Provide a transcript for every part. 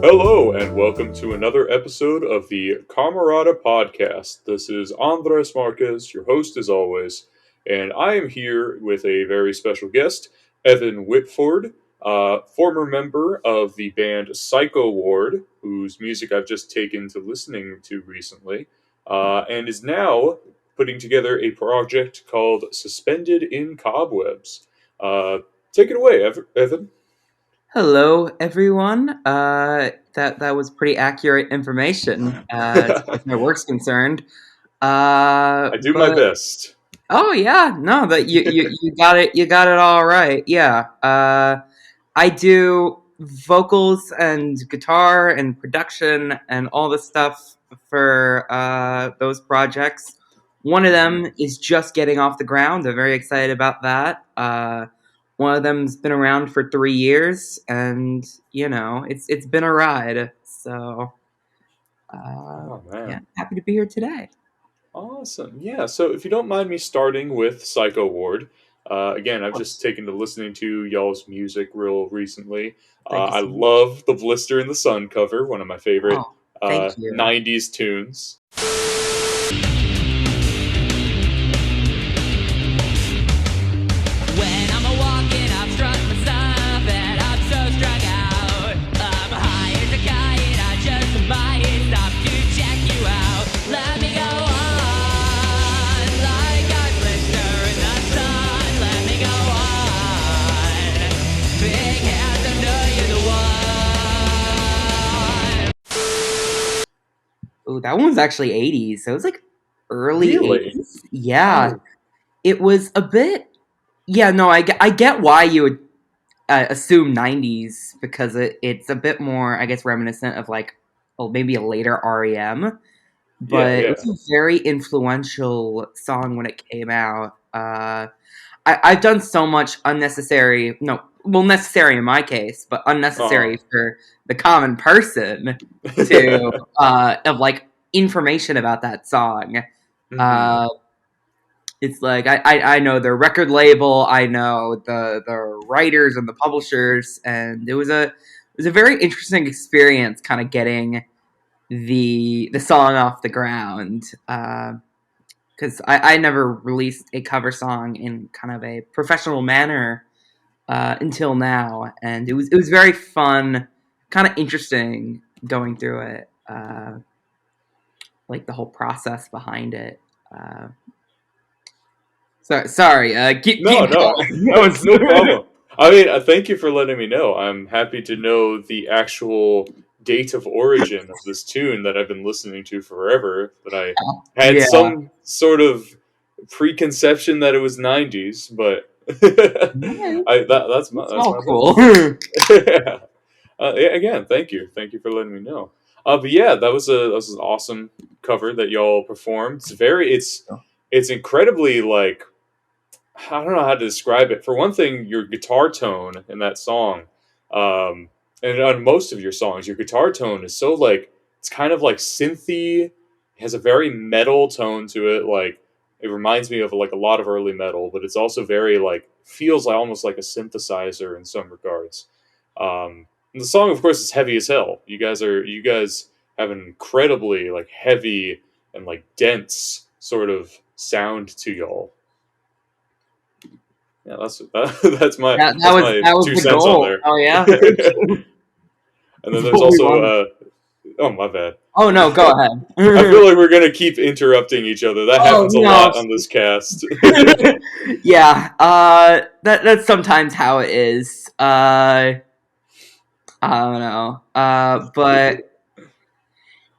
Hello, and welcome to another episode of the CamerataCast. This is Andres Marquez, your host as always, and I am here with a very special guest, Evan Whitford, former member of the band Psychoward, whose music I've just taken to listening to recently, and is now putting together a project called Suspended in Cobwebs. Take it away, Evan. Hello, everyone. That was pretty accurate information, as far as my work's concerned. I do my best. Oh yeah, no, that you got it. You got it all right. Yeah. I do vocals and guitar and production and all the stuff for those projects. One of them is just getting off the ground. I'm very excited about that. One of them's been around for 3 years, and it's been a ride. So, yeah, happy to be here today. Awesome. Yeah, so if you don't mind me starting with Psychoward, again, I've just taken to listening to y'all's music real recently. I love the Blister in the Sun cover, one of my favorite 90s tunes. Oh, that one was actually 80s. So it was like early Really? 80s. Yeah. It was a bit... Yeah, no, I get why you would assume 90s, because it's a bit more, I guess, reminiscent of maybe a later REM. But it was a very influential song when it came out. I've done so much necessary in my case, but unnecessary for the common person to of information about that song. Mm-hmm. It's like I know the record label, I know the writers and the publishers, and it was a very interesting experience, kind of getting the song off the ground. Because I never released a cover song in kind of a professional manner until now, and it was very fun, kind of interesting going through it, like the whole process behind it. Sorry. No, it's no problem. I mean, thank you for letting me know. I'm happy to know the actual date of origin of this tune that I've been listening to forever. That I had some sort of preconception that it was 90s, but that's cool. Again, thank you for letting me know. But yeah, that was an awesome cover that y'all performed. It's incredibly I don't know how to describe it. For one thing, your guitar tone in that song, and on most of your songs, your guitar tone is so it's kind of synthy. It has a very metal tone to it. It reminds me of a lot of early metal, but it's also very feels almost like a synthesizer in some regards. And the song, of course, is heavy as hell. You guys have an incredibly heavy and dense sort of sound to y'all. Yeah, that's my my 2 cents on there. Oh yeah. And then there's also oh, my bad. Oh no, go ahead. I feel like we're gonna keep interrupting each other. That happens a lot on this cast. Yeah, that's sometimes how it is. I don't know, but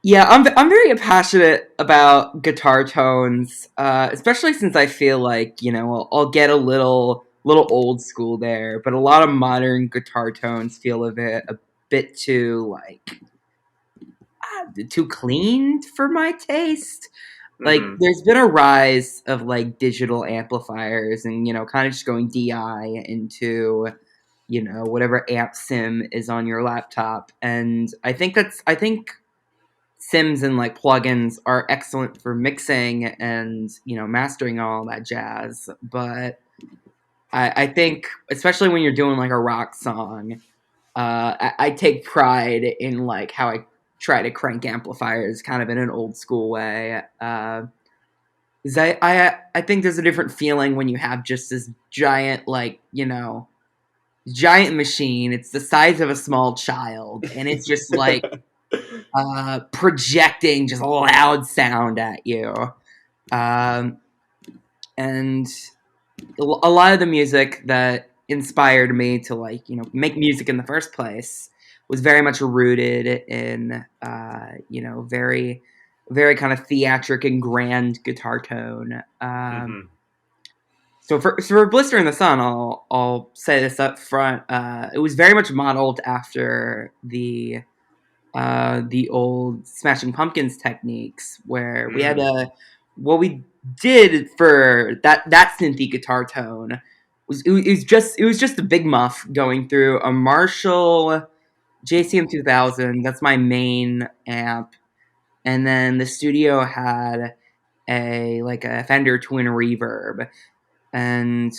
yeah, I'm very passionate about guitar tones, especially since I feel like I'll get a little old school there, but a lot of modern guitar tones feel a bit too too clean for my taste. Mm-hmm. There's been a rise of digital amplifiers and kind of just going DI into whatever amp sim is on your laptop, and I think sims and plugins are excellent for mixing and mastering all that jazz, but I think especially when you're doing a rock song, I take pride in like how I try to crank amplifiers kind of in an old school way. 'Cause I think there's a different feeling when you have just this giant, like, giant machine. It's the size of a small child, and it's just like projecting just loud sound at you. Um, and a lot of the music that inspired me to like make music in the first place was very much rooted in very very kind of theatric and grand guitar tone. Mm-hmm. So for Blister in the Sun, I'll say this up front. It was very much modeled after the old Smashing Pumpkins techniques, where we had what we did for that synthy guitar tone was it was just a big muff going through a Marshall JCM 2000. That's my main amp, and then the studio had a Fender Twin Reverb, and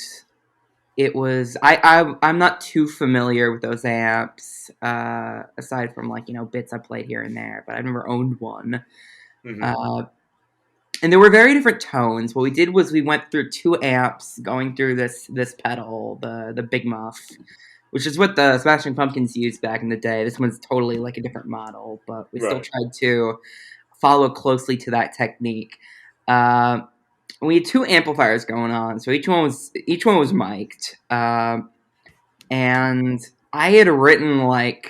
it was I'm not too familiar with those amps, aside from like bits I played here and there, but I've never owned one. Mm-hmm. And there were very different tones. What we did was we went through two amps going through this pedal, the Big Muff, which is what the Smashing Pumpkins used back in the day. This one's totally like a different model, but we still Right. tried to follow closely to that technique. We had two amplifiers going on, so each one was mic'd, and I had written like,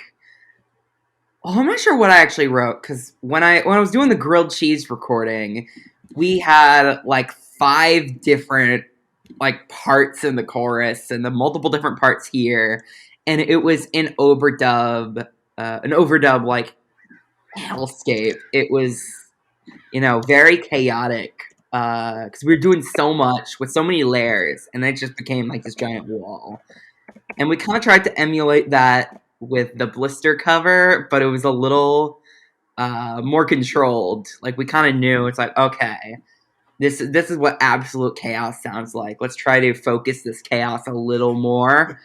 oh, I'm not sure what I actually wrote, because when I was doing the grilled cheese recording, we had like 5 different like parts in the chorus and the multiple different parts here, and it was an overdub like hellscape. It was very chaotic, because we were doing so much with so many layers, and it just became like this giant wall. And we kind of tried to emulate that with the Blister cover, but it was a little more controlled. Like we kind of knew it's like, okay, this is what absolute chaos sounds like. Let's try to focus this chaos a little more.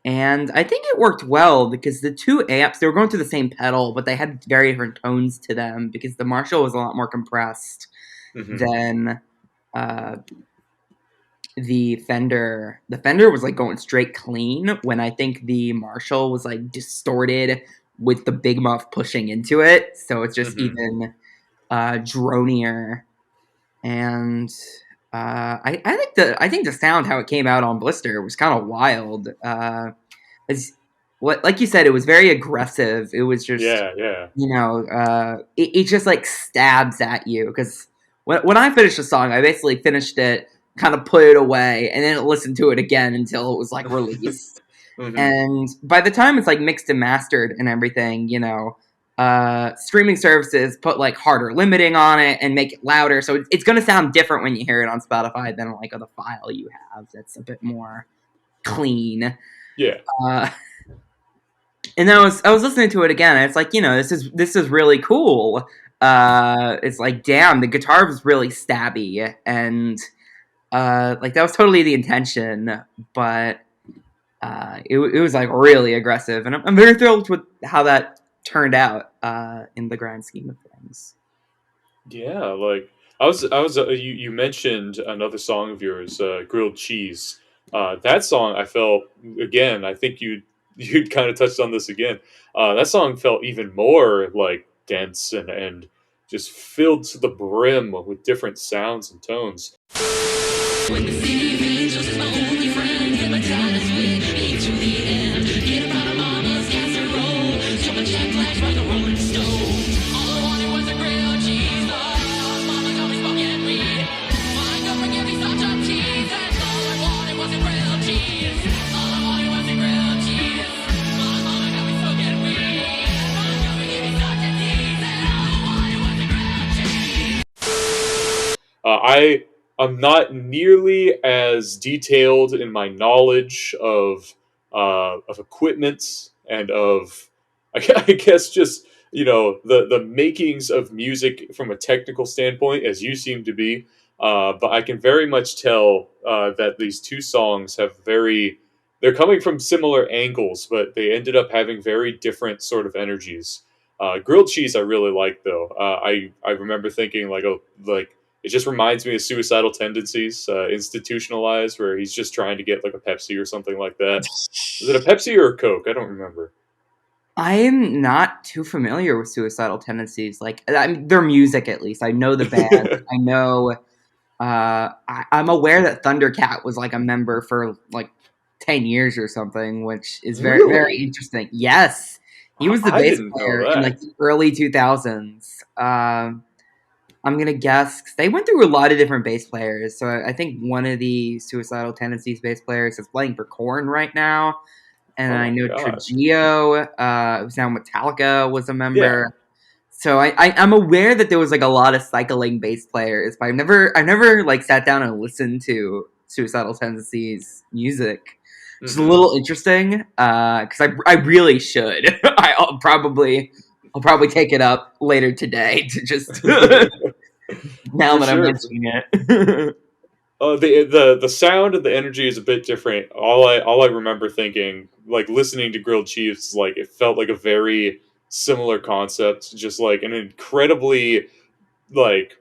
And I think it worked well because the two amps, they were going through the same pedal, but they had very different tones to them because the Marshall was a lot more compressed than the Fender. The Fender was like going straight clean, when I think the Marshall was like distorted with the Big Muff pushing into it. So it's just even dronier. And I think the sound, how it came out on Blister, was kind of wild. Like you said, it was very aggressive. It was just Yeah. it just like stabs at you, because when I finished the song, I basically finished it, kind of put it away, and then listened to it again until it was like released. And by the time it's like mixed and mastered and everything, streaming services put like harder limiting on it and make it louder, so it's going to sound different when you hear it on Spotify than like on the file you have that's a bit more clean. Yeah. And then I was listening to it again, and it's like, this is really cool. It's like, damn, the guitar was really stabby, and like that was totally the intention, but it was like really aggressive, and I'm very thrilled with how that turned out in the grand scheme of things. Yeah, like I was you mentioned another song of yours, Grilled Cheese. That song I felt, again, I think you'd kind of touched on this again. That song felt even more like dense and just filled to the brim with different sounds and tones. When the city of angels is my only friend, get my time switch to the end. Get about a mama's casserole, jump a jack flash like a rolling stone. All I wanted was a grilled cheese, mama got me spaghetti meat. My girlfriend gave me such a cheese, and all I wanted was a grilled cheese. All I wanted was a grilled cheese. My mama got me spaghetti meat. My girlfriend gave me such a tease, and all I wanted was a grilled cheese. I'm not nearly as detailed in my knowledge of equipment and of, I guess, just the makings of music from a technical standpoint as you seem to be. But I can very much tell that these two songs have very they're coming from similar angles, but they ended up having very different sort of energies. Grilled cheese, I really like though. I remember thinking like, oh, like it just reminds me of Suicidal Tendencies, institutionalized, where he's just trying to get like a Pepsi or something like that. Is it a Pepsi or a Coke? I don't remember. I'm not too familiar with Suicidal Tendencies. Like, I mean, their music, at least. I know the band. I know. I'm aware that Thundercat was like a member for like 10 years or something, which is very, very Really? interesting. Yes, he was the I bass didn't know player in like that. the early 2000s. I'm gonna guess 'cause they went through a lot of different bass players. So I think one of the Suicidal Tendencies bass players is playing for Korn right now, and Oh I my know god. Trujillo, who's now Metallica, was a Yeah. member. So I'm aware that there was like a lot of cycling bass players, but I never like sat down and listened to Suicidal Tendencies music. Just a Hmm. little interesting, because I really should. I'll probably take it up later today to just now For that I'm sure. mentioning it. The sound and the energy is a bit different. All I remember thinking, like listening to Grilled Cheese, like it felt like a very similar concept, just like an incredibly like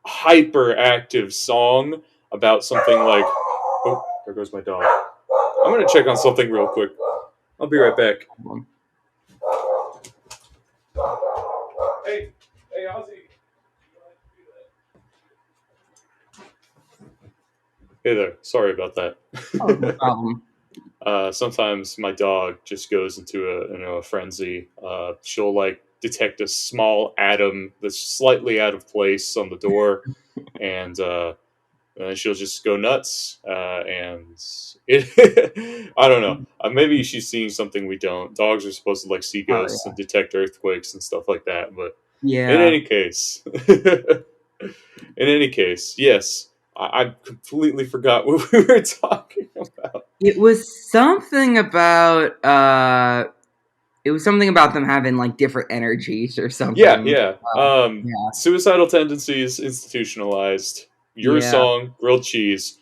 hyperactive song about something like. Oh, there goes my dog. I'm gonna check on something real quick. I'll be right back. Hey, hey, Ozzy. Hey there. Sorry about that. Oh, no problem. Sometimes my dog just goes into a frenzy. She'll like detect a small atom that's slightly out of place on the door, and she'll just go nuts. And it, I don't know. Maybe she's seeing something we don't. Dogs are supposed to like see Oh ghosts and yeah, detect earthquakes and stuff like that. But in yeah. any case, in any case, yes. I completely forgot what we were talking about. It was something about them having like different energies or Yeah, something. yeah. Yeah, Suicidal tendencies institutionalized. Your yeah. song, grilled cheese,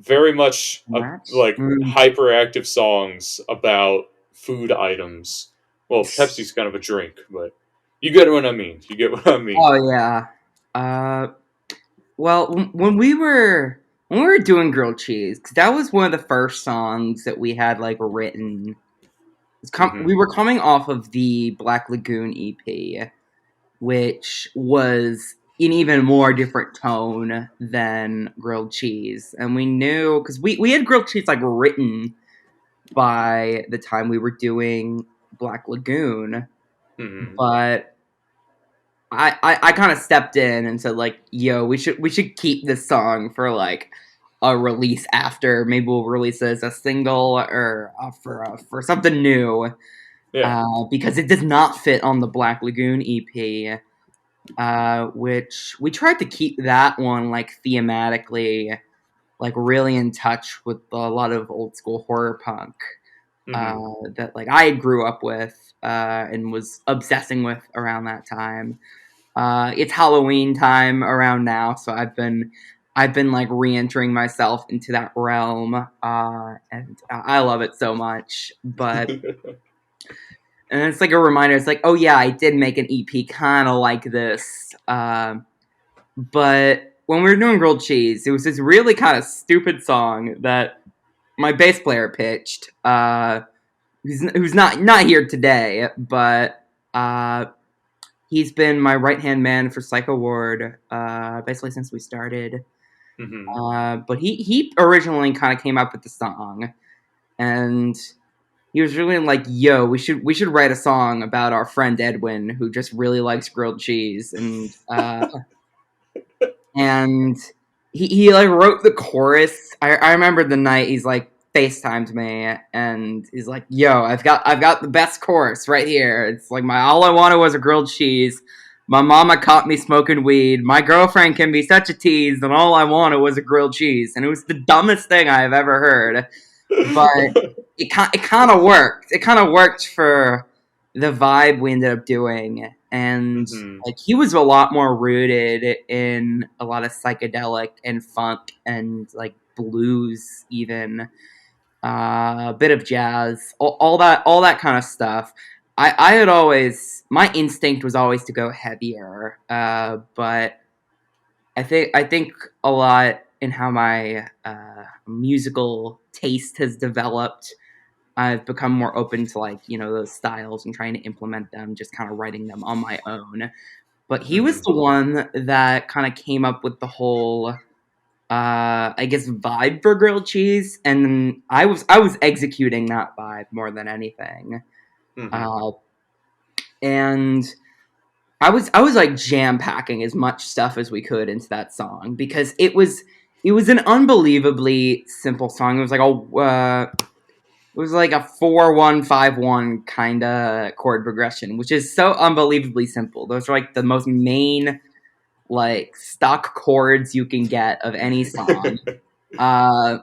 very much Match. like hyperactive songs about food items. Well, Pepsi's kind of a drink, but you get what I mean. You get what I mean. Oh yeah. Uh, well, when we were doing grilled cheese, 'cause that was one of the first songs that we had like written. Hmm. We were coming off of the Black Lagoon EP, which was an even more different tone than grilled cheese, and we knew because we had grilled cheese like written by the time we were doing Black Lagoon, Hmm. but I kind of stepped in and said like, "Yo, we should keep this song for like a release after. Maybe we'll release it as a single or for something new Yeah. because it does not fit on the Black Lagoon EP." Which we tried to keep that one like thematically, like really in touch with a lot of old school horror punk Hmm. that like I grew up with and was obsessing with around that time. It's Halloween time around now, so I've been like re-entering myself into that realm, and I love it so much. But and it's like a reminder. It's like, oh yeah, I did make an EP kind of like this. But when we were doing grilled cheese, it was this really kind of stupid song that my bass player pitched. Who's not here today, but he's been my right hand man for Psychoward, basically since we started. Hmm. But he originally kind of came up with the song, and he was really like, "Yo, we should write a song about our friend Edwin who just really likes grilled cheese," and he like wrote the chorus. I remember the night he's like FaceTimed me and he's like, "Yo, I've got the best chorus right here. It's like my all I wanted was a grilled cheese. My mama caught me smoking weed. My girlfriend can be such a tease, and all I wanted was a grilled cheese." And it was the dumbest thing I have ever heard, but it kind of worked. It kind of worked for the vibe we ended up doing, and Hmm. like he was a lot more rooted in a lot of psychedelic and funk and like blues even. a bit of jazz, all that kind of stuff. I had always, my instinct was always to go heavier, but I think a lot in how my musical taste has developed. I've become more open to like, those styles and trying to implement them, just kind of writing them on my own. But he was Hmm. the one that kind of came up with the whole, I guess, vibe for grilled cheese, and I was executing that vibe more than anything. Hmm. Uh, and I was like jam packing as much stuff as we could into that song because it was an unbelievably simple song. It was like a 4-1-5-1 kind of chord progression, which is so unbelievably simple. Those are like the most main like stock chords you can get of any song. Uh,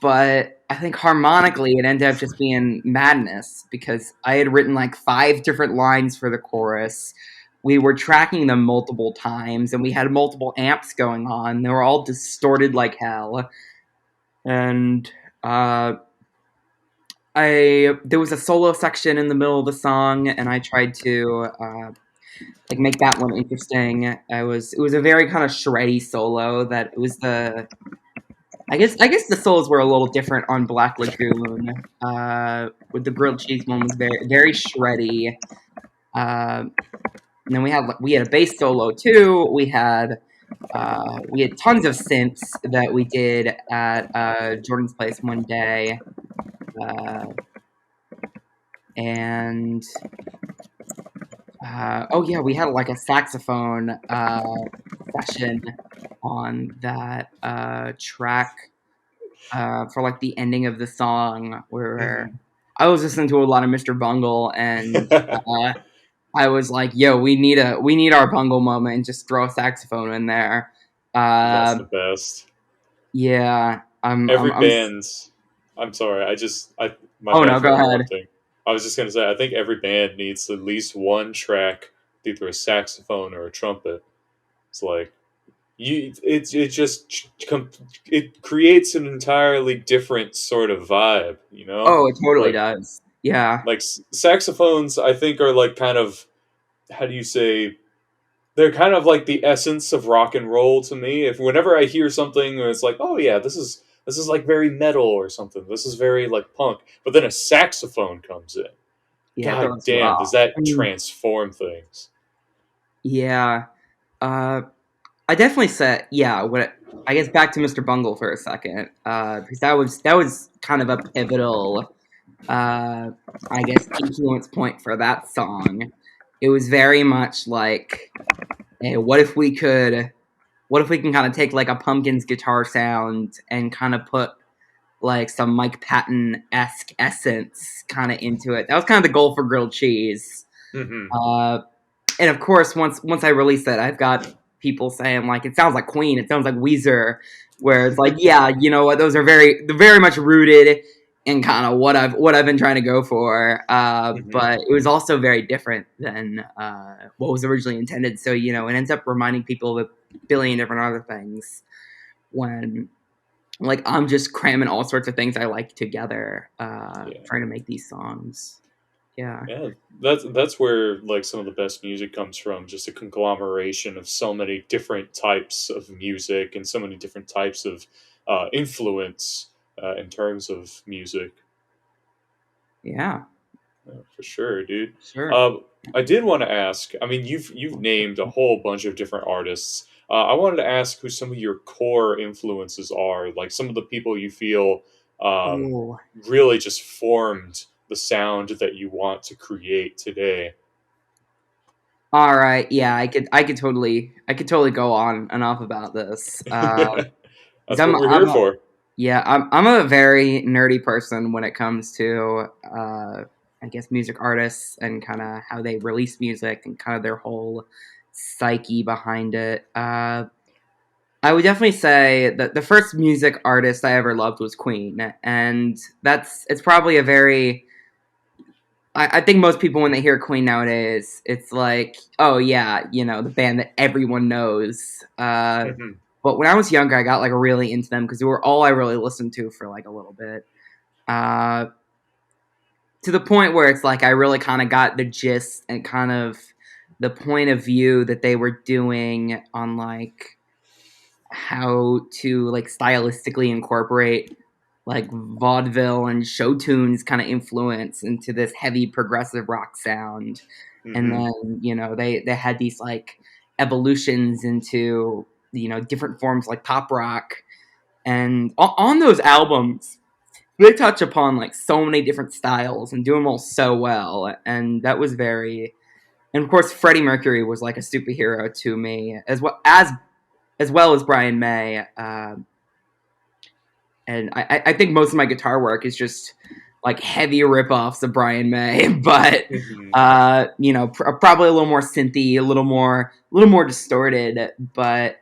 but I think harmonically it ended up just being madness because I had written like 5 different lines for the chorus. We were tracking them multiple times and we had multiple amps going on. They were all distorted like hell. And there was a solo section in the middle of the song and I tried to like make that one interesting. It was a very kind of shreddy solo that it was the I guess the solos were a little different on Black Lagoon. With the grilled cheese one was very very shreddy. And then we had a bass solo too. We had tons of synths that we did at Jordan's place one day, and oh yeah, we had like a saxophone session on that track for like the ending of the song where Hmm. I was listening to a lot of Mr. Bungle and I was like, "Yo, we need our Bungle moment and just throw a saxophone in there." That's Uh, the best. yeah, Every band's. I'm sorry. My oh bad no, for go ahead. interrupting. I was just gonna say. I think every band needs at least one track, with either a saxophone or a trumpet. It's like it just it creates an entirely different sort of vibe. Oh, it totally Like does. Yeah, saxophones, I think are like kind of, how do you say, they're kind of like the essence of rock and roll to me. If whenever I hear something and it's like, oh yeah, this is like very metal or something. This is very like punk. But then a saxophone comes in. yeah, God those damn, raw. does I that mean, transform things? yeah. Uh, I definitely said, yeah. I guess back to Mr. Bungle for a second, because that was kind of a pivotal, uh, I guess, influence point for that song. It was very much like, hey, what if we can kind of take like a Pumpkins guitar sound and kind of put like some Mike Patton esque essence kind of into it. That was kind of the goal for grilled cheese. Hmm. Uh, and of course, once I release that, I've got people saying like it sounds like Queen, it sounds like Weezer, where it's like, yeah, you know what, those are very much rooted in kind of what I've been trying to go for. Hmm. But it was also very different than what was originally intended. So it ends up reminding people of a billion different other things when like I'm just cramming all sorts of things I like together, Yeah. trying to make these songs. Yeah. Yeah, that's where like some of the best music comes from. Just a conglomeration of so many different types of music and so many different types of influence in terms of music. Yeah. For sure, dude. Sure. Uh, I did want to ask. I mean, you've named a whole bunch of different artists. I wanted to ask who some of your core influences are, like some of the people you feel um, Oh. really just formed the sound that you want to create today. All right. Yeah, I could totally go on and off about this. 'Cause That's what we're here for. yeah, I'm a very nerdy person when it comes to I guess music artists and kind of how they release music and kind of their whole psyche behind it. I would definitely say that the first music artist I ever loved was Queen, and it's probably a very I think most people when they hear Queen nowadays, it's like, oh yeah, the band that everyone knows. Mhm. But when I was younger, I got like really into them because they were all I really listened to for like a little bit. uh, to the point where it's like I really kind of got the gist and kind of the point of view that they were doing on like how to like stylistically incorporate like vaudeville and show tunes kind of influence into this heavy progressive rock sound. And then, you know, they had these like evolutions into, you know, different forms like pop rock. And on those albums, they touch upon like so many different styles and do them all so well. And that was very, and of course, Freddie Mercury was like a superhero to me, as well as Brian May. And I think most of my guitar work is just like heavy ripoffs of Brian May, but you know, probably a little more synthy, a little more distorted. But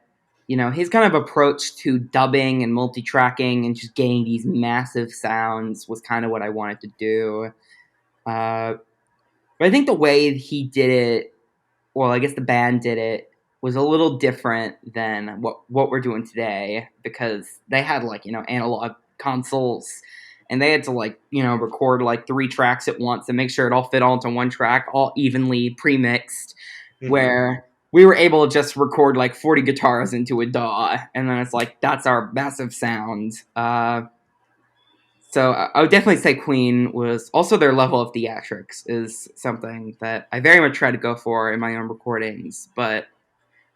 you know, his kind of approach to dubbing and multi-tracking and just getting these massive sounds was kind of what I wanted to do. But I think the way he did it, well, I guess the band did it, was a little different than what we're doing today, because they had like, you know, analog consoles and they had to like, you know, record like 3 tracks at once and make sure it all fit onto one track, all evenly pre-mixed, where we were able to just record like 40 guitars into a DAW, and then it's like, that's our massive sound. So I would definitely say Queen was also, their level of theatrics is something that I very much try to go for in my own recordings, but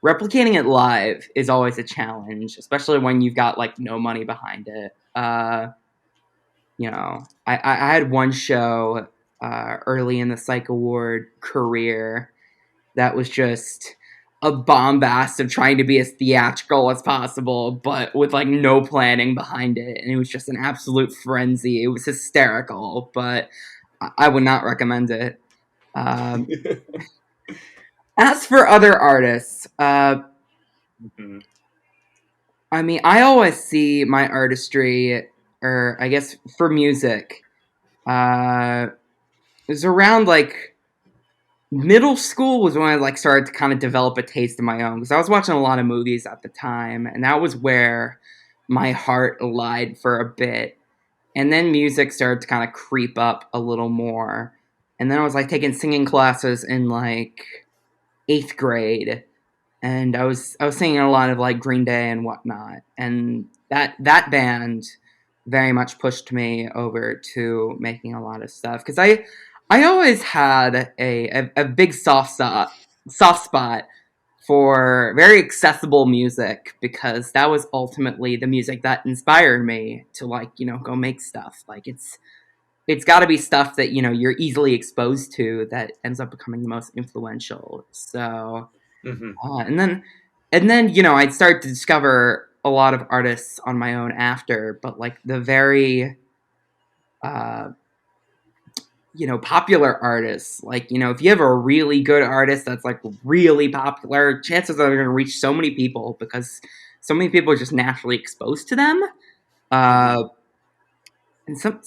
replicating it live is always a challenge, especially when you've got like no money behind it. You know, I had one show early in the Psychoward career that was just a bombast of trying to be as theatrical as possible, but with like no planning behind it, and it was just an absolute frenzy. It was hysterical, but I would not recommend it. As for other artists, I mean, I always see my artistry, or I guess for music, it was around like middle school was when I like started to kind of develop a taste of my own, because I was watching a lot of movies at the time, and that was where my heart lied for a bit. And then music started to kind of creep up a little more. And then I was like taking singing classes in like 8th grade, and I was singing a lot of like Green Day and whatnot, and that band very much pushed me over to making a lot of stuff, because I always had a big soft spot for very accessible music, because that was ultimately the music that inspired me to like, you know, go make stuff. Like it's got to be stuff that, you know, you're easily exposed to that ends up becoming the most influential. So, and then, you know, I'd start to discover a lot of artists on my own after, but like the very, you know, popular artists, like, you know, if you have a really good artist that's like really popular, chances are they're going to reach so many people, because so many people are just naturally exposed to them. And some,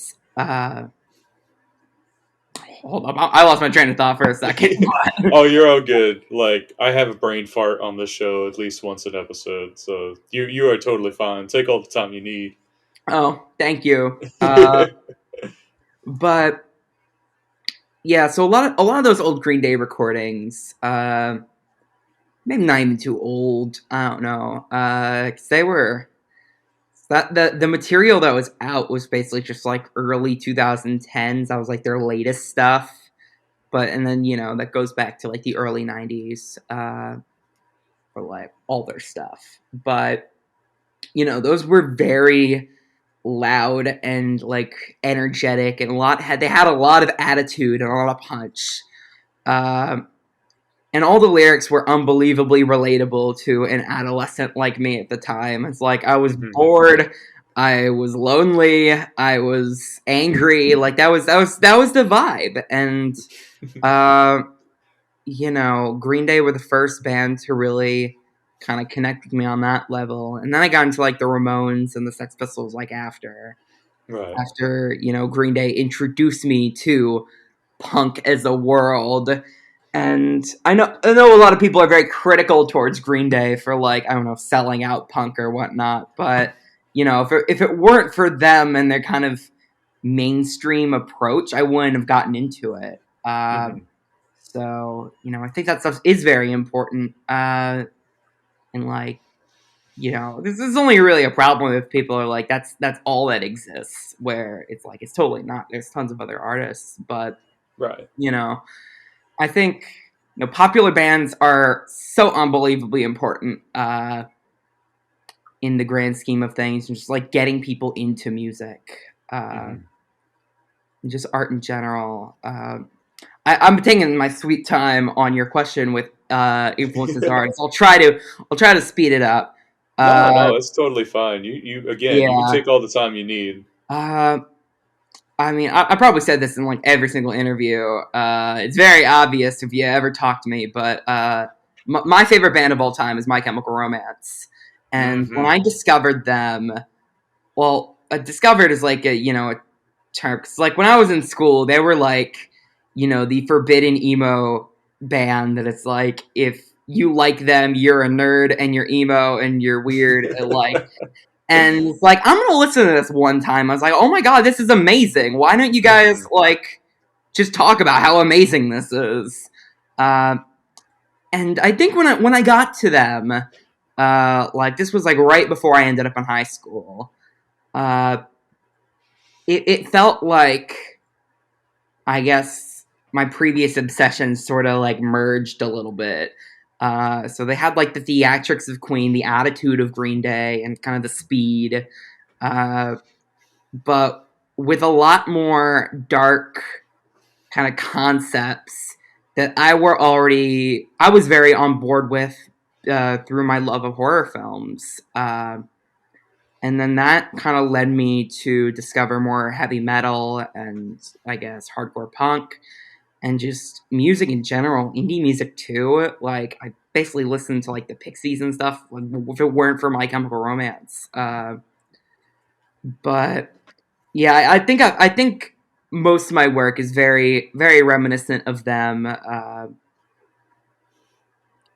hold up, I lost my train of thought for a second. Oh, you're all good. Like, I have a brain fart on this show at least once an episode, so you are totally fine. Take all the time you need. Oh, thank you. But yeah, so a lot of those old Green Day recordings, maybe not even too old, I don't know, 'cause they were, that the material that was out was basically just like early 2010s. That was like their latest stuff. But, and then, you know, that goes back to like the early 90s for like all their stuff. But, you know, those were very loud and like energetic, and they had a lot of attitude and a lot of punch. And all the lyrics were unbelievably relatable to an adolescent like me at the time. It's like I was bored, I was lonely, I was angry. Like that was the vibe. And you know, Green Day were the first band to really kind of connect with me on that level. And then I got into like the Ramones and the Sex Pistols like after, you know, Green Day introduced me to punk as a world. And I know a lot of people are very critical towards Green Day for like, I don't know, selling out punk or whatnot. But, you know, if it weren't for them and their kind of mainstream approach, I wouldn't have gotten into it. So, I think that stuff is very important. And like, this is only really a problem if people are like, that's all that exists, where it's like, it's totally not. There's tons of other artists, but, Right. I think, popular bands are so unbelievably important in the grand scheme of things, and just like getting people into music, and just art in general. I'm taking my sweet time on your question with influences artists. I'll try to speed it up. No, it's totally fine. You again, you can Yeah. take all the time you need. I mean, I probably said this in like every single interview. It's very obvious if you ever talk to me, but my favorite band of all time is My Chemical Romance. And when I discovered them, well, discovered is like a term. 'Cause like when I was in school, they were like, the forbidden emo band that it's like, if you like them, you're a nerd and you're emo and you're weird. And it's like, I'm going to listen to this one time. I was like, oh my God, this is amazing. Why don't you guys like just talk about how amazing this is? And I think when I got to them, like this was like right before I ended up in high school. It felt like, I guess, my previous obsessions sort of like merged a little bit. So they had like the theatrics of Queen, the attitude of Green Day, and kind of the speed, but with a lot more dark kind of concepts that I was very on board with through my love of horror films. And then that kind of led me to discover more heavy metal and, I guess, hardcore punk and just music in general, indie music too. Like, I basically listened to like the Pixies and stuff, like, if it weren't for My Chemical Romance. But yeah, I think most of my work is very, very reminiscent of them.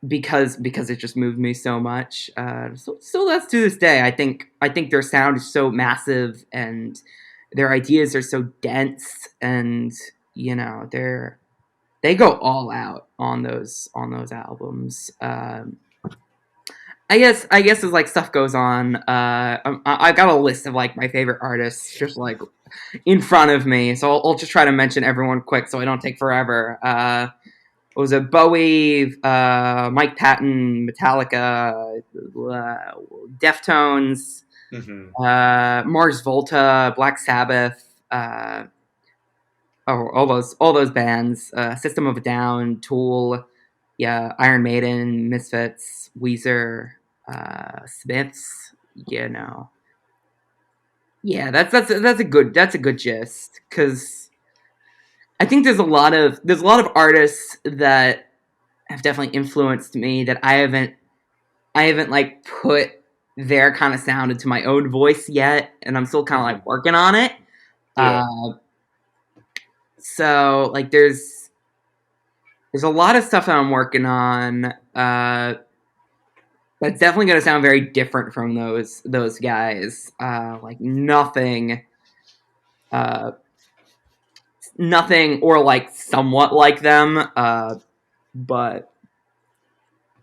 Because it just moved me so much. So that's to this day. I think their sound is so massive and their ideas are so dense, and they go all out on those albums. I guess as like stuff goes on, I've got a list of like my favorite artists just like in front of me, so I'll just try to mention everyone quick so I don't take forever. What was it? Bowie, Mike Patton, Metallica, Deftones, Mars Volta, Black Sabbath, all those bands, System of a Down, Tool, yeah, Iron Maiden, Misfits, Weezer, Smiths, yeah, that's a good gist, because I think there's a lot of artists that have definitely influenced me that I haven't like put their kind of sound into my own voice yet, and I'm still kind of like working on it. Yeah. So like there's a lot of stuff that I'm working on that's definitely going to sound very different from those guys. Like nothing or like somewhat like them, but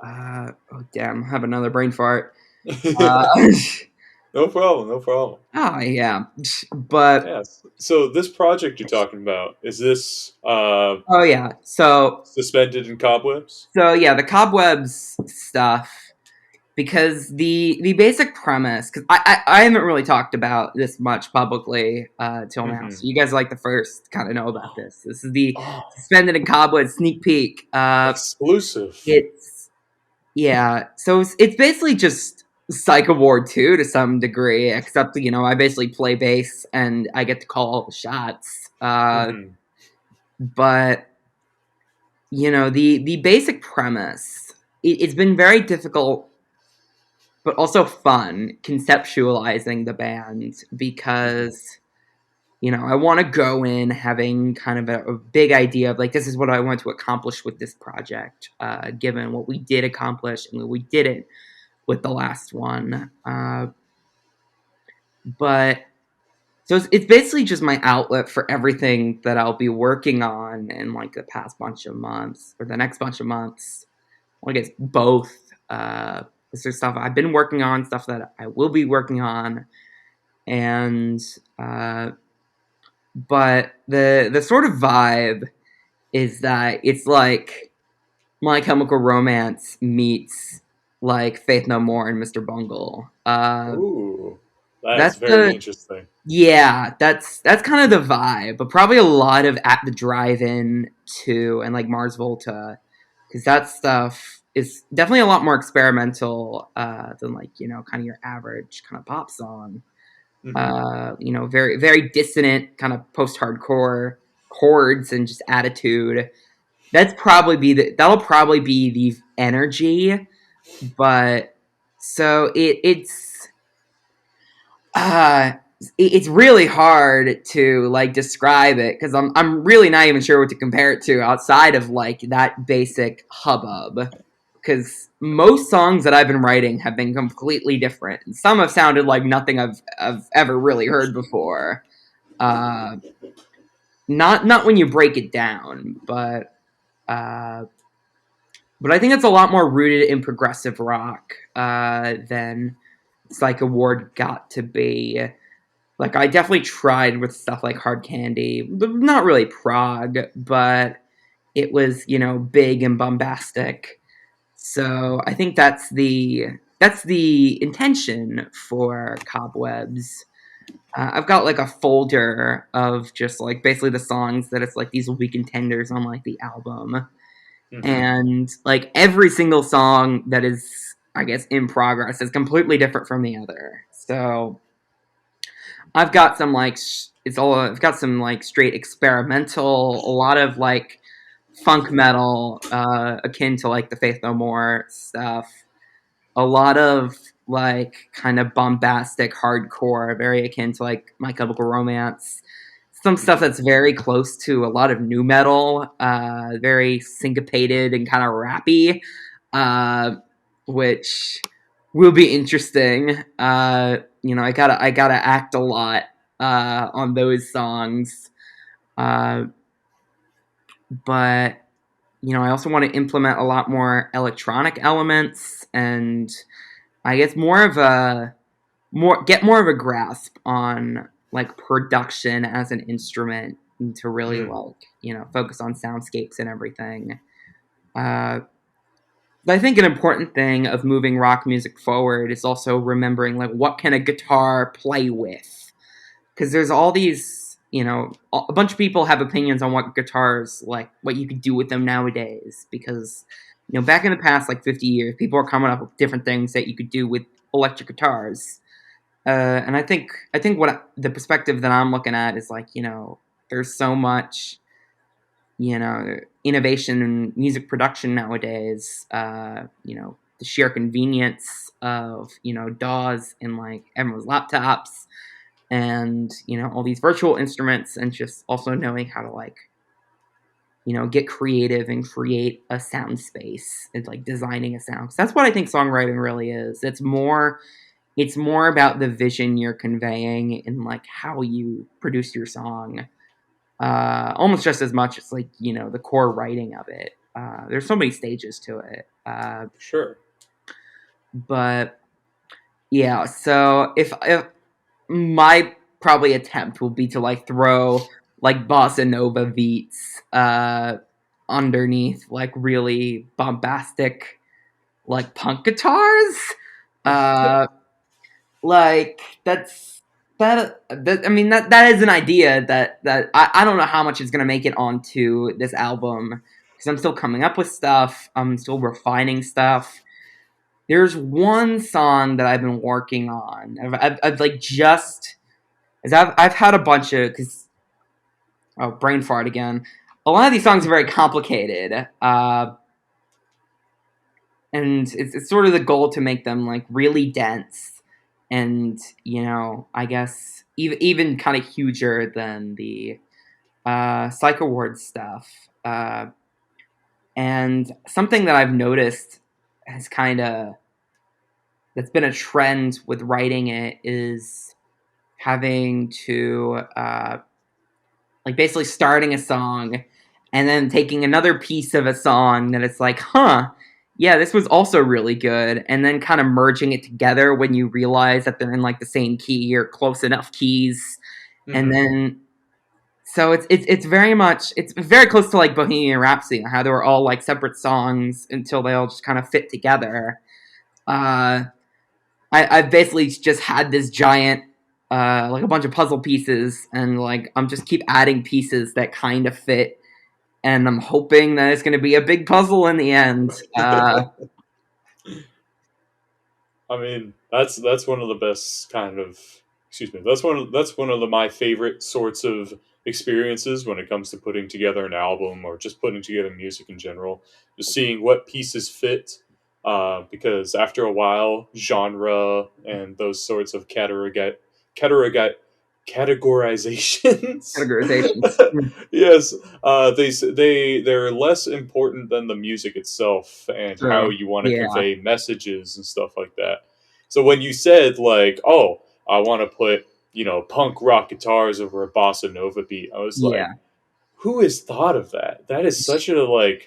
oh damn, I have another brain fart. No problem. Oh yeah, but yes. So this project you're talking about, is this oh yeah, so Suspended in Cobwebs? So yeah, the Cobwebs stuff, because the basic premise, because I haven't really talked about this much publicly till now, so you guys are like the first to kind of know about this. This is the Suspended in Cobwebs sneak peek. Exclusive. So it's basically just Psychoward 2 to some degree, except I basically play bass and I get to call all the shots. But the basic premise, it's been very difficult but also fun conceptualizing the band, because I want to go in having kind of a big idea of like, this is what I want to accomplish with this project, given what we did accomplish and what we didn't with the last one. But So it's basically just my outlet for everything that I'll be working on in like the past bunch of months or the next bunch of months. Well, I guess both. There's stuff I've been working on, stuff that I will be working on, and but the sort of vibe is that it's like My Chemical Romance meets like Faith No More and Mr. Bungle. Ooh, that's That's very the interesting. Yeah, that's kind of the vibe, but probably a lot of At the Drive-In too, and like Mars Volta, because that stuff is definitely a lot more experimental than like kind of your average kind of pop song. Hmm. Very very dissonant kind of post-hardcore chords and just attitude. That'll probably be the energy, but so uh it's really hard to like describe it because I'm really not even sure what to compare it to outside of like that basic hubbub. Because most songs that I've been writing have been completely different. Some have sounded like nothing I've ever really heard before. Uh, not when you break it down, uh, but I think it's a lot more rooted in progressive rock than Psychoward got to be. Like, I definitely tried with stuff like Hard Candy. Not really prog, but it was, big and bombastic. So I think that's the intention for Cobwebs. I've got like a folder of just like basically the songs that it's like these will be contenders on like the album, Hmm. and like every single song that is, I guess, in progress is completely different from the other. So I've got some like I've got some like straight experimental, a lot of like funk metal, akin to like the Faith No More stuff. A lot of like kind of bombastic hardcore, very akin to like My Chemical Romance. Some stuff Hmm. that's very close to a lot of new metal, very syncopated and kind of rappy, uh, which will be interesting. I gotta act a lot on those songs, uh, but I also want to implement a lot more electronic elements and I guess more of a grasp on like production as an instrument and to really Hmm. like focus on soundscapes and everything. Uh, but I think an important thing of moving rock music forward is also remembering like what can a guitar play with, because there's all these a bunch of people have opinions on what guitars like what you could do with them nowadays because back in the past like 50 years people are coming up with different things that you could do with electric guitars, and I think the perspective that I'm looking at is like there's so much innovation in music production nowadays. The sheer convenience of DAWs in like everyone's laptops, and all these virtual instruments, and just also knowing how to like get creative and create a sound space and like designing a sound. 'Cause that's what I think songwriting really is. It's more about the vision you're conveying and like how you produce your song, almost just as much as like the core writing of it. There's so many stages to it, Sure. but yeah. So if my probably attempt will be to like throw like bossa nova beats underneath like really bombastic like punk guitars. Uh, like I mean that is an idea that I don't know how much is gonna make it onto this album because I'm still coming up with stuff. I'm still refining stuff. There's one song that I've been working on. I've like just as I've had a bunch of because brain fart again. A lot of these songs are very complicated, and it's sort of the goal to make them like really dense and I guess even kind of huger than the Psychoward stuff. And something that I've noticed has kind of that's been a trend with writing it is having to like basically starting a song and then taking another piece of a song that it's like, huh, yeah, this was also really good, and then kind of merging it together when you realize that they're in like the same key or close enough keys, and Mm-hmm. then so it's very much it's very close to like Bohemian Rhapsody, how they were all like separate songs until they all just kind of fit together. Uh, I've basically just had this giant like a bunch of puzzle pieces, and like I'm just keep adding pieces that kind of fit, and I'm hoping that it's going to be a big puzzle in the end. I mean, that's one of the best kind of excuse me. That's one of my favorite sorts of experiences when it comes to putting together an album or just putting together music in general. Just seeing what pieces fit, because after a while, genre and those sorts of categori- categorizations. Categorizations. Yes, they're less important than the music itself and how True. you want to Yeah. convey messages and stuff like that. So when you said like, "Oh, I want to put punk rock guitars over a bossa nova beat," I was like, Yeah. "Who has thought of that? That is such a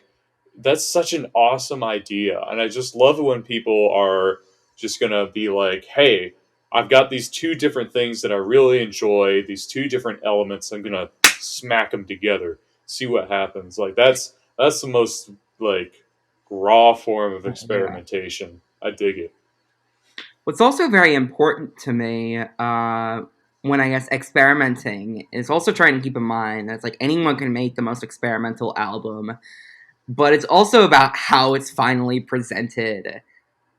that's such an awesome idea," and I just love it when people are just gonna be like, "Hey, I've got these two different things that I really enjoy. These two different elements. I'm gonna smack them together, see what happens." Like that's the most like raw form of Yeah. experimentation. I dig it. What's also very important to me when I guess experimenting is also trying to keep in mind that it's like anyone can make the most experimental album, but it's also about how it's finally presented.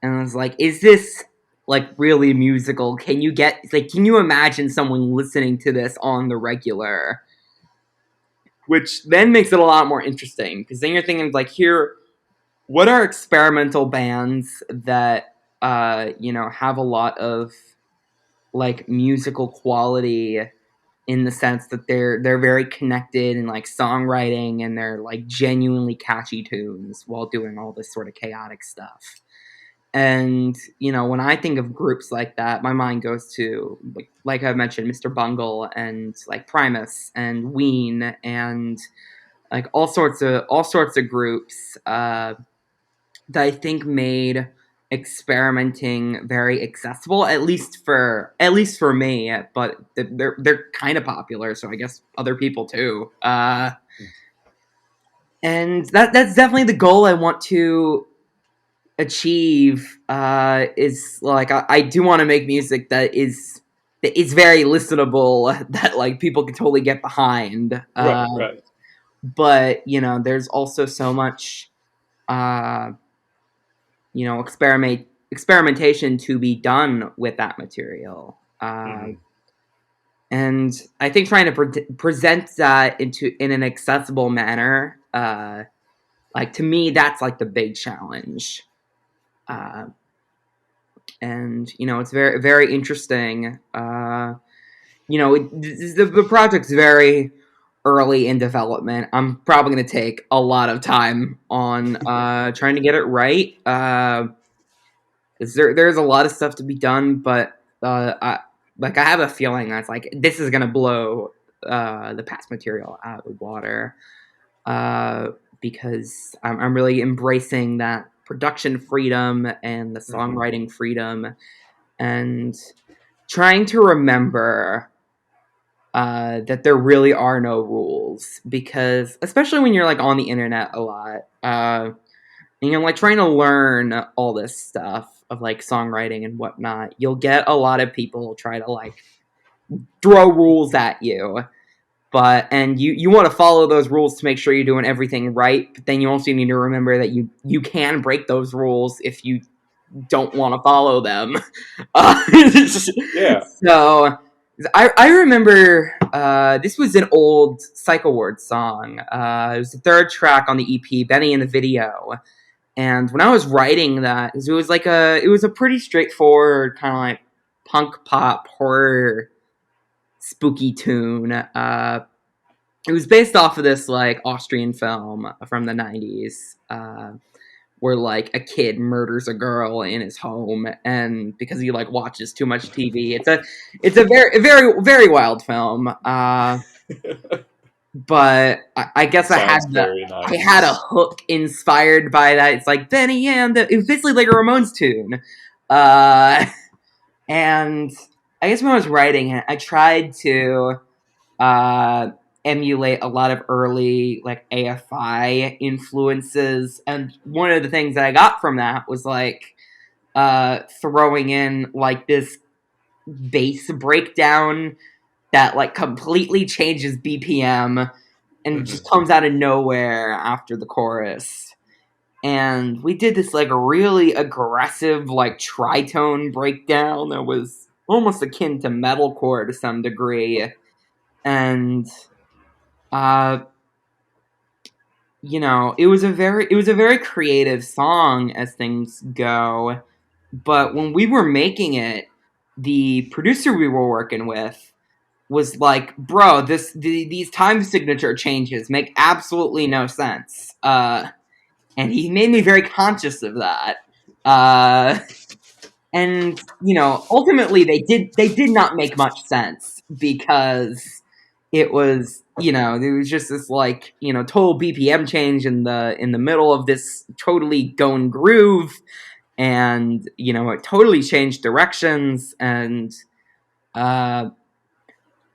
And I was like, is this like really musical? Can you imagine someone listening to this on the regular? Which then makes it a lot more interesting because then you're thinking like, here, what are experimental bands that have a lot of like musical quality in the sense that they're very connected in like songwriting, and they're like genuinely catchy tunes while doing all this sort of chaotic stuff. And when I think of groups like that, my mind goes to like I mentioned, Mr. Bungle and like Primus and Ween and like all sorts of groups that I think made experimenting very accessible, at least for me. But they're kind of popular, so I guess other people too. And that's definitely the goal I want to achieve. Is like I do want to make music that is very listenable, that like people can totally get behind. Right, right. But there's also so much. Uh, experimentation to be done with that material. Mm-hmm. And I think trying to present that in an accessible manner, like to me, that's like the big challenge. Uh, and it's very very interesting. The project's very early in development. I'm probably going to take a lot of time on trying to get it right. Because there's a lot of stuff to be done, but I have a feeling that's like this is gonna blow the past material out of the water, uh, because I'm really embracing that production freedom and the Mm-hmm. songwriting freedom, and trying to remember that there really are no rules, because especially when you're like on the internet a lot, and you're like trying to learn all this stuff of like songwriting and whatnot, you'll get a lot of people try to like throw rules at you. And you want to follow those rules to make sure you're doing everything right, but then you also need to remember that you can break those rules if you don't want to follow them. Yeah. So I remember this was an old Psychoward song. It was the third track on the EP, Benny in the Video. And when I was writing that, it was a pretty straightforward kind of like punk pop horror spooky tune. It was based off of this like Austrian film from the 90s, where like a kid murders a girl in his home, and because he like watches too much TV. It's a very wild film. But I guess Sounds very I had a 90s. hook inspired by that. It's like Benny and it was basically like a Ramones tune. Uh, and I guess when I was writing it, I tried to uh, emulate a lot of early like AFI influences, and one of the things that I got from that was like throwing in like this bass breakdown that like completely changes BPM and Mhm. just comes out of nowhere after the chorus. And we did this like really aggressive like tritone breakdown that was almost akin to metalcore to some degree. And uh it was a very creative song as things go. But when we were making it, the producer we were working with was like, "Bro, these time signature changes make absolutely no sense." And he made me very conscious of that. Uh, and ultimately they did not make much sense because there was just this like total BPM change in the middle of this totally going groove, and it totally changed directions. And uh,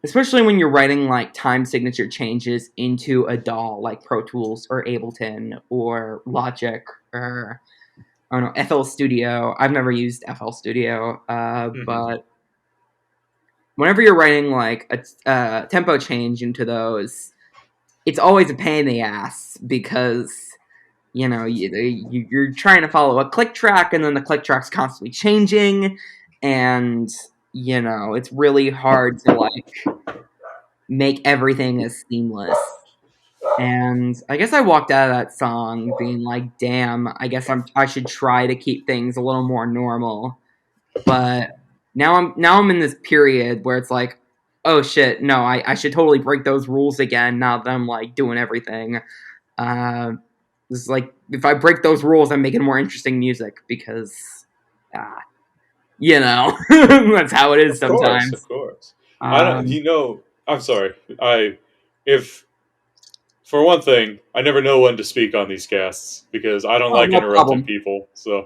especially when you're writing like time signature changes into a DAW like Pro Tools or Ableton or Logic or I don't know, FL Studio. I've never used FL Studio, Mhm. but whenever you're writing like a tempo change into those, it's always a pain in the ass because you're trying to follow a click track, and then the click track's constantly changing, and it's really hard to like make everything as seamless. And I guess I walked out of that song being like, "Damn, I guess I should try to keep things a little more normal." But now I'm in this period where it's like, "Oh shit, no, I should totally break those rules again now that I'm like doing everything." Uh, it's like if I break those rules, I'm making more interesting music because, uh, that's how it is Of sometimes. course. I don't. Um, I'm sorry. If for one thing, I never know when to speak on these casts because I don't oh, like no interrupting problem. people. So,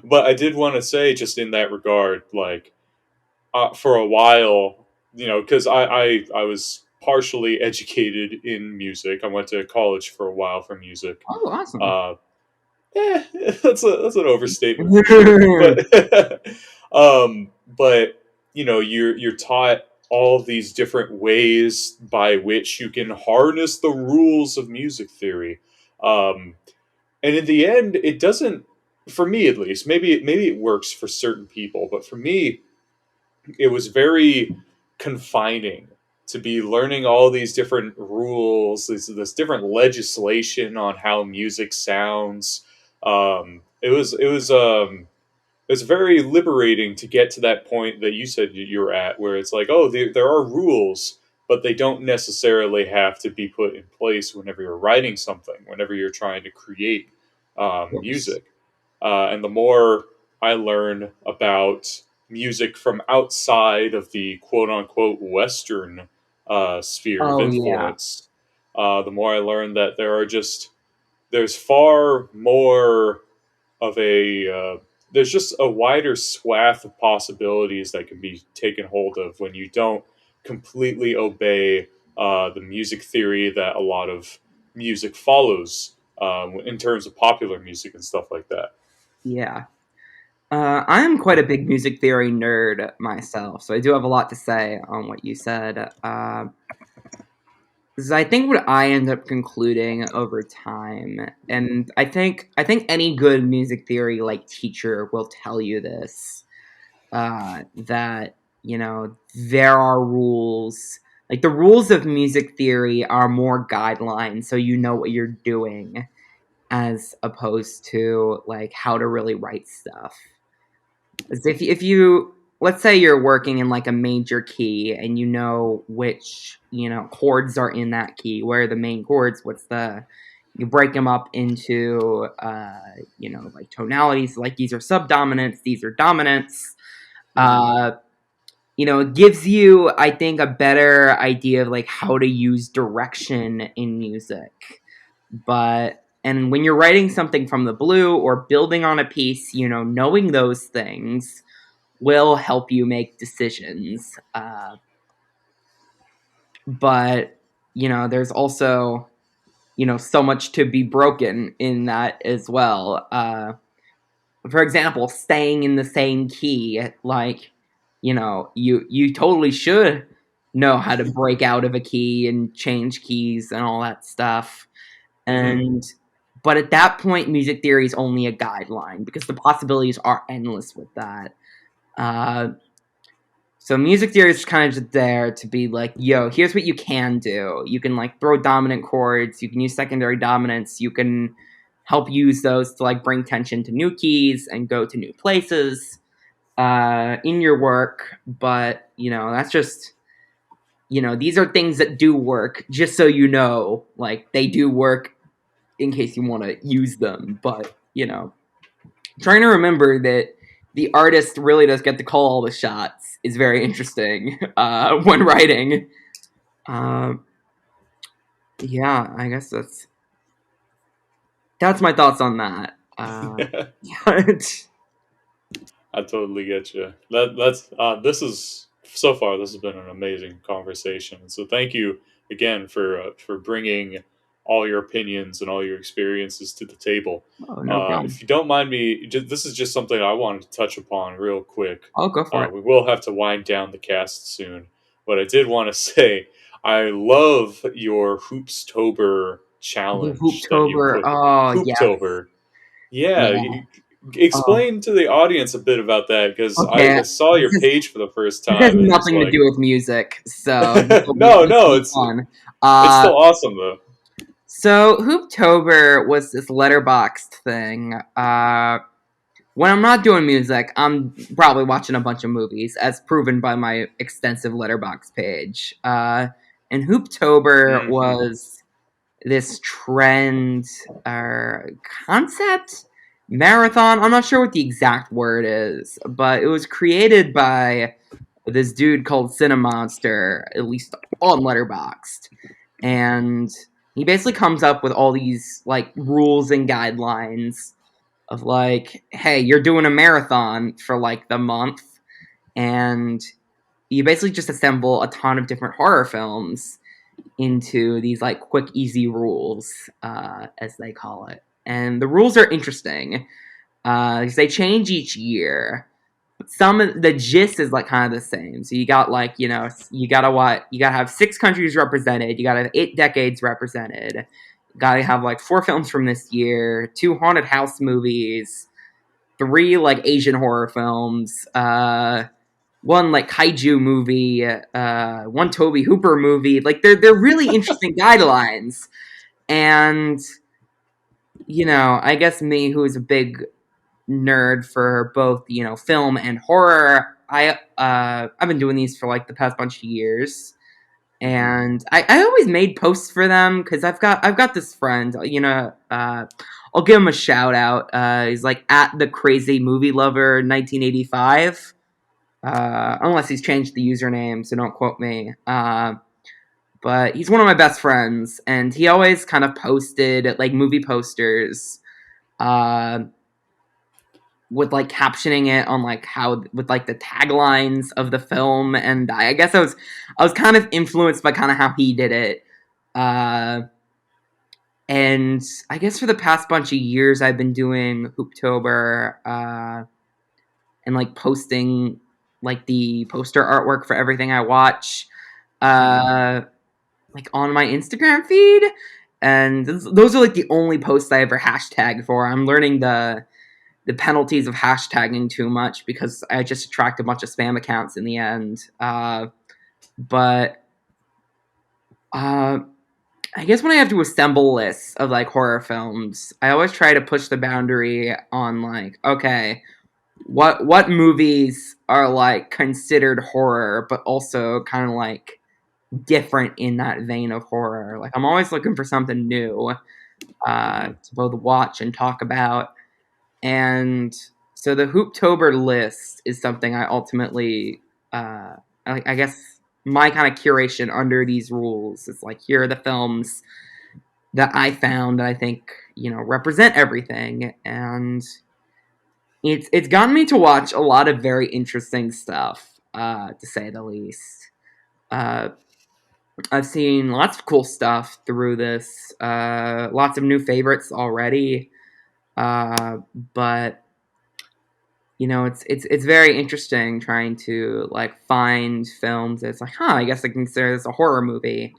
but I did want to say, just in that regard, like for a while, because I was partially educated in music. I went to college for a while for music. Oh, awesome. Uh, that's an overstatement for sure. But but you're taught all these different ways by which you can harness the rules of music theory. Um, and in the end, it doesn't, for me at least. Maybe it works for certain people, but for me, it was very confining to be learning all these different rules, this different legislation on how music sounds. It was very liberating to get to that point that you said you're at, where it's like, oh, there are rules, but they don't necessarily have to be put in place whenever you're writing something, whenever you're trying to create Yes. music. And the more I learn about music from outside of the quote unquote Western sphere of Oh yeah. influence, the more I learn that there's far more of there's just a wider swath of possibilities that can be taken hold of when you don't completely obey the music theory that a lot of music follows in terms of popular music and stuff like that. Yeah. I am quite a big music theory nerd myself, so I do have a lot to say on what you said. 'Cause I think what I end up concluding over time, and I think any good music theory like teacher will tell you this, that there are rules. Like the rules of music theory are more guidelines, so you know what you're doing, as opposed to like how to really write stuff. As if you let's say you're working in like a major key and which chords are in that key, where are the main chords, what's the you break them up into, like tonalities, like these are subdominants, these are dominants. It gives you, I think, a better idea of like how to use direction in music. And when you're writing something from the blue or building on a piece, knowing those things will help you make decisions. But there's also so much to be broken in that as well. For example, staying in the same key, like you totally should know how to break out of a key and change keys and all that stuff. But at that point, music theory is only a guideline because the possibilities are endless with that. So music theory is kind of just there to be like, yo, here's what you can do. You can like throw dominant chords. You can use secondary dominants. You can help use those to like bring tension to new keys and go to new places in your work. But, that's just, these are things that do work, just so you know, like they do work in case you want to use them. But, trying to remember that the artist really does get to call all the shots is very interesting when writing. Yeah, I guess that's my thoughts on that. I totally get you. This has been an amazing conversation. So thank you again for bringing all your opinions and all your experiences to the table. Oh, no problem. If you don't mind me, this is just something I wanted to touch upon real quick. I'll go for it. We will have to wind down the cast soon, but I did want to say I love your Hooptober challenge. Hooptober. Hooptober. Yeah. Explain to the audience a bit about that, because I saw your page for the first time. It has nothing to do with music, so no, it's fun. It's still awesome though. So Hooptober was this letterboxed thing. When I'm not doing music, I'm probably watching a bunch of movies, as proven by my extensive letterbox page. And Hooptober was this trend or concept. Marathon, I'm not sure what the exact word is, but it was created by this dude called Cinemonster, at least on Letterboxd. And he basically comes up with all these like rules and guidelines of like, hey, you're doing a marathon for like the month, and you basically just assemble a ton of different horror films into these like quick, easy rules, as they call it. And the rules are interesting because they change each year. The gist is like kind of the same. So you got like, you gotta have 6 countries represented. You gotta have 8 decades represented. You gotta have like 4 films from this year, 2 haunted house movies, 3 like Asian horror films, 1 like kaiju movie, 1 Tobe Hooper movie. Like they're really interesting guidelines. And I guess me, who is a big nerd for both, film and horror, I've been doing these for like the past bunch of years, and I always made posts for them because I've got this friend, I'll give him a shout out. He's like at the Crazy Movie Lover 1985, unless he's changed the username, so don't quote me. But he's one of my best friends, and he always kind of posted like movie posters, with like captioning it on like how with like the taglines of the film, and I guess I was kind of influenced by kind of how he did it. And I guess for the past bunch of years, I've been doing Hooptober, and like posting like the poster artwork for everything I watch. Like on my Instagram feed, and those are like the only posts I ever hashtag for. I'm learning the penalties of hashtagging too much because I just attract a bunch of spam accounts in the end. But I guess when I have to assemble lists of like horror films, I always try to push the boundary on like, okay, what movies are like considered horror, but also kind of like different in that vein of horror. Like I'm always looking for something new. to both watch and talk about. And so the Hooptober list is something I ultimately, I guess, my kind of curation under these rules is like, here are the films that I found that I think, represent everything. And it's gotten me to watch a lot of very interesting stuff, to say the least. I've seen lots of cool stuff through this, lots of new favorites already, but it's very interesting trying to like find films that's like, I guess I can consider this a horror movie.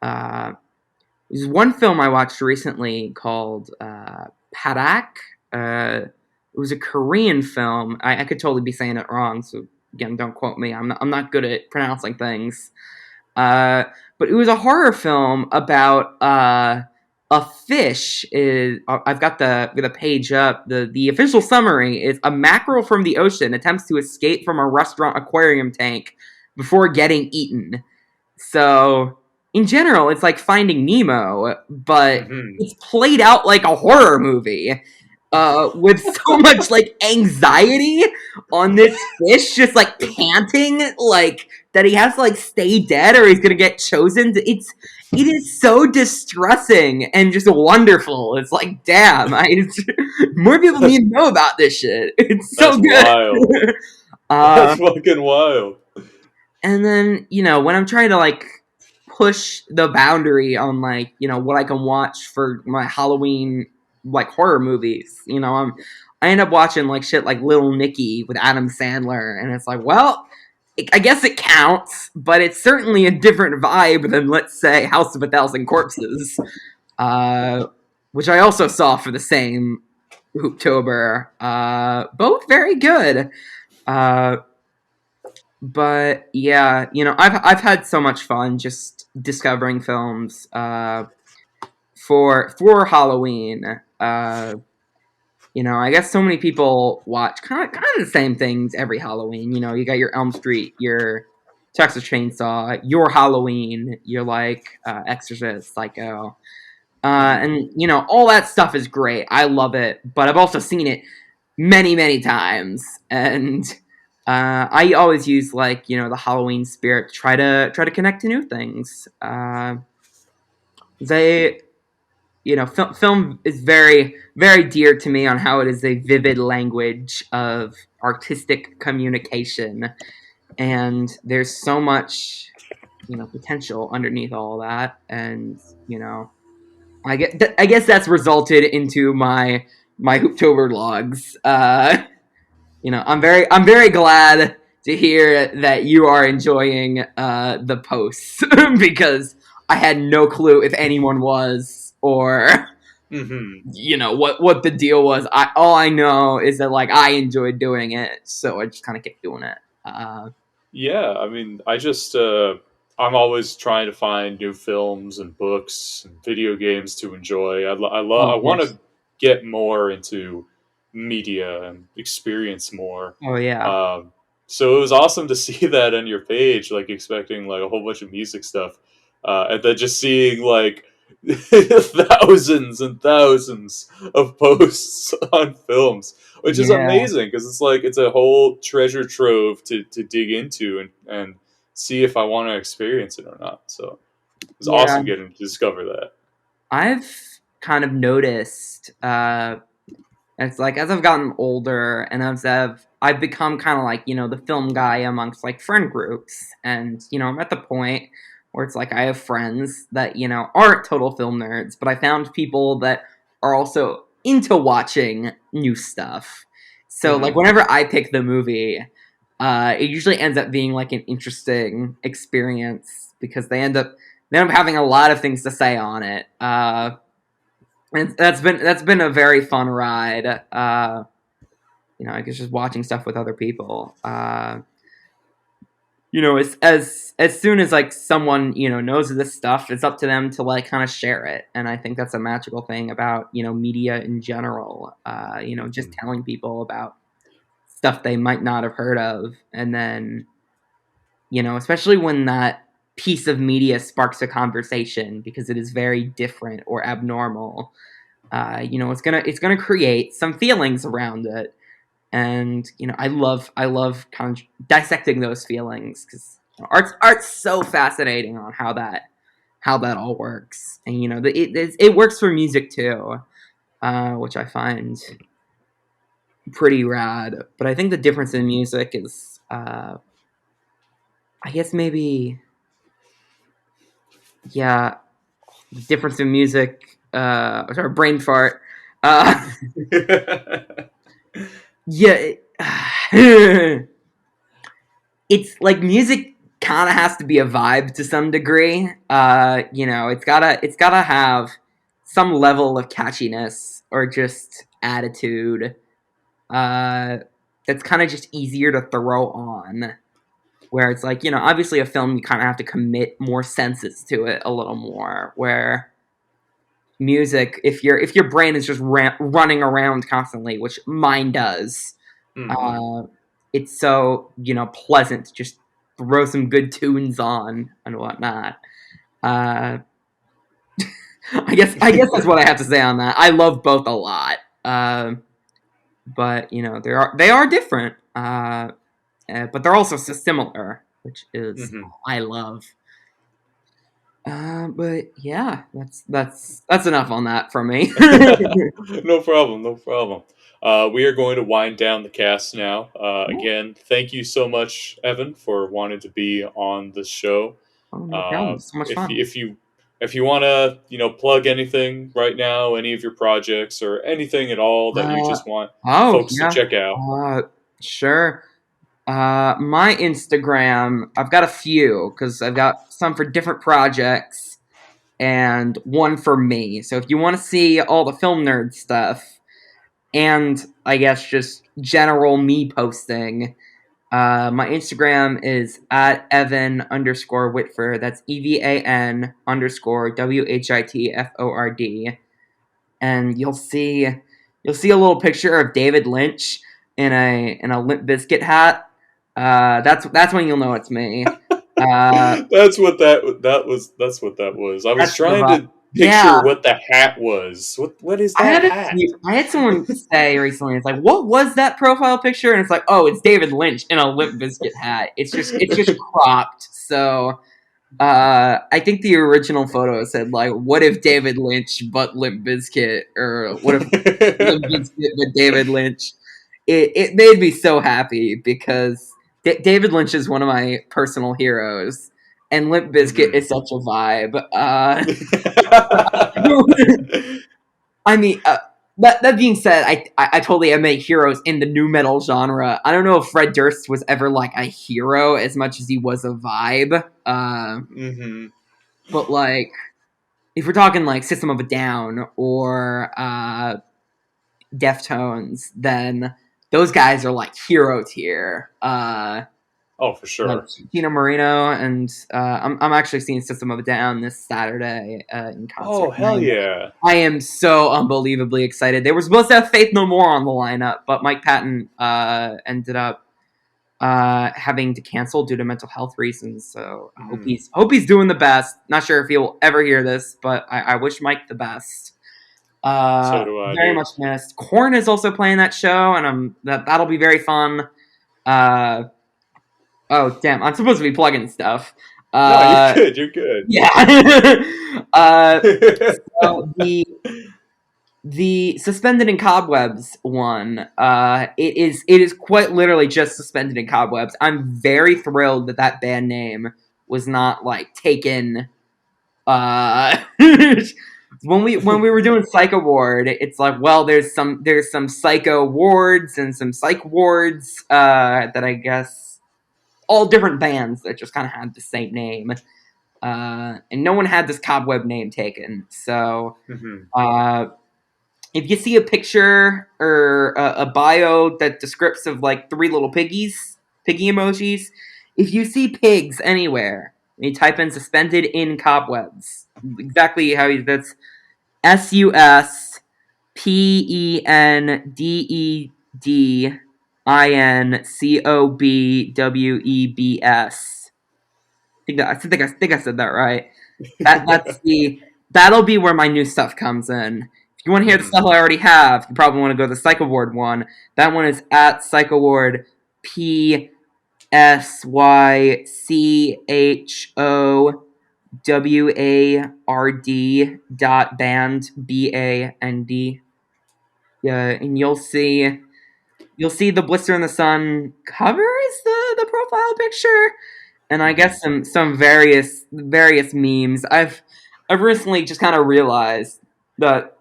There's one film I watched recently called Parak. It was a Korean film. I could totally be saying it wrong, so again, don't quote me. I'm not good at pronouncing things. But it was a horror film about a fish. I've got the page up. The official summary is: a mackerel from the ocean attempts to escape from a restaurant aquarium tank before getting eaten. So, in general, it's like Finding Nemo, but it's played out like a horror movie. With so much like anxiety on this fish just like panting like that he has to like stay dead or he's gonna get chosen. It is so distressing and just wonderful. It's like, damn, more people need to know about this shit. It's so good. Wild. That's fucking wild. And then, when I'm trying to like push the boundary on like, what I can watch for my Halloween like horror movies, I end up watching like shit like Little Nicky with Adam Sandler, and it's like, well, I guess it counts, but it's certainly a different vibe than, let's say, House of a Thousand Corpses, which I also saw for the same Hooptober. Both very good. But yeah, I've had so much fun just discovering films for Halloween. I guess so many people watch kind of the same things every Halloween. You got your Elm Street, your Texas Chainsaw, your Halloween, your like Exorcist, Psycho, and all that stuff is great. I love it, but I've also seen it many, many times, and I always use like the Halloween spirit to try to connect to new things. Film is very, very dear to me on how it is a vivid language of artistic communication, and there's so much, potential underneath all that, and I guess that's resulted into my Hooptober logs. I'm very glad to hear that you are enjoying the posts because I had no clue if anyone was. Or what the deal was. All I know is that like I enjoyed doing it, so I just kind of kept doing it. Yeah, I mean, I just I'm always trying to find new films and books and video games to enjoy. I want to get more into media and experience more. Oh yeah. So it was awesome to see that on your page, like expecting like a whole bunch of music stuff, and then just seeing like thousands and thousands of posts on films, which is amazing because it's like it's a whole treasure trove to dig into and see if I want to experience it or not. So it was awesome getting to discover that. I've kind of noticed it's like as I've gotten older and I've become kind of like the film guy amongst like friend groups, and I'm at the point where it's like I have friends that, aren't total film nerds, but I found people that are also into watching new stuff. So, like, whenever I pick the movie, it usually ends up being, like, an interesting experience because they end up having a lot of things to say on it. And that's been a very fun ride. I guess just watching stuff with other people. As soon as like someone knows this stuff, it's up to them to like kind of share it, and I think that's a magical thing about media in general. Just telling people about stuff they might not have heard of, and then especially when that piece of media sparks a conversation because it is very different or abnormal. it's gonna create some feelings around it, and I love kind of dissecting those feelings because art's so fascinating on how that all works, and it works for music too, which I find pretty rad. But I think the difference in music is, I guess maybe, yeah, the difference in music. Sorry, brain fart. Uh, yeah, it's like music kind of has to be a vibe to some degree. It's gotta have some level of catchiness or just attitude. That's kind of just easier to throw on. Where it's like, obviously a film, you kind of have to commit more senses to it a little more. Where music, if your brain is just running around constantly, which mine does, it's so pleasant to just throw some good tunes on and whatnot. Uh, I guess that's what I have to say on that. I love both a lot, but they are different, but they're also so similar, which is I love. But yeah, that's enough on that from me. No problem, no problem. We are going to wind down the cast now. Again, thank you so much, Evan, for wanting to be on the show. Oh, no problem. So much fun. If you want to plug anything right now, any of your projects or anything at all that you just want folks to check out. Sure. My Instagram, I've got a few because I've got some for different projects and one for me. So if you want to see all the film nerd stuff and I guess just general me posting, my Instagram is at Evan_Whitford. That's EVAN_WHITFORD. And you'll see a little picture of David Lynch in a Limp Bizkit hat. That's when you'll know it's me. That's what that was. I was trying to picture what the hat was. What is that hat? I had someone say recently, it's like, what was that profile picture? And it's like, oh, it's David Lynch in a Limp Bizkit hat. It's just cropped. So I think the original photo said like, what if David Lynch but Limp Bizkit, or what if Limp Bizkit but David Lynch? It made me so happy because David Lynch is one of my personal heroes, and Limp Bizkit is such a vibe. I mean, that being said, I totally admit heroes in the nu metal genre. I don't know if Fred Durst was ever like a hero as much as he was a vibe. But like, if we're talking like System of a Down or Deftones, then those guys are like hero tier. Oh, for sure. Like Tino Marino, and I'm actually seeing System of a Down this Saturday in concert. Oh, hell yeah. I am so unbelievably excited. They were supposed to have Faith No More on the lineup, but Mike Patton ended up having to cancel due to mental health reasons. So I hope he's doing the best. Not sure if he'll ever hear this, but I wish Mike the best. So do I. Very much missed. Korn is also playing that show, and that'll be very fun. Oh damn! I'm supposed to be plugging stuff. No, you're good. Yeah. So the Suspended in Cobwebs one, it is quite literally just Suspended in Cobwebs. I'm very thrilled that band name was not like taken. When we were doing Psychoward, it's like, well, there's some Psycho wards and some Psych wards that I guess all different bands that just kind of had the same name, and no one had this Cobweb name taken. So if you see a picture or a bio that descripts of like three little piggy emojis, if you see pigs anywhere, you type in Suspended in Cobwebs. Exactly how that's SUSPEDINCOBWEBS. I think I said that right. That'll be where my new stuff comes in. If you want to hear the stuff I already have, you probably want to go to the Psychoward one. That one is at Psychoward, PSYCHOWARD .band, yeah, and you'll see the Blister in the Sun cover is the profile picture, and I guess some various memes. I've recently just kind of realized that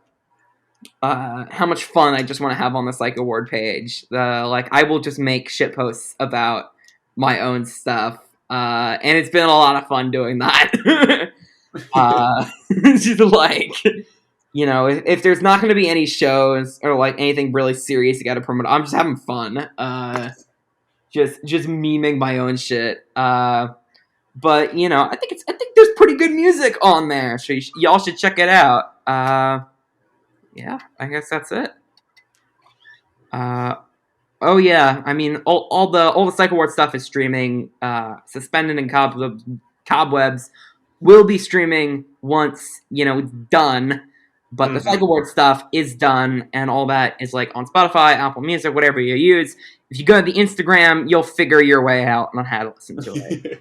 how much fun I just want to have on the Psych Award page. Like I will just make shit posts about my own stuff, and it's been a lot of fun doing that. Just like, if there's not going to be any shows or like anything really serious you got to promote, I'm just having fun. Just memeing my own shit. But I think there's pretty good music on there, so y'all should check it out. Yeah, I guess that's it. Oh yeah, I mean all the Psych Award stuff is streaming. Suspended and Cobwebs will be streaming once it's done. But the Psych Award stuff is done, and all that is like on Spotify, Apple Music, whatever you use. If you go to the Instagram, you'll figure your way out on how to listen to it.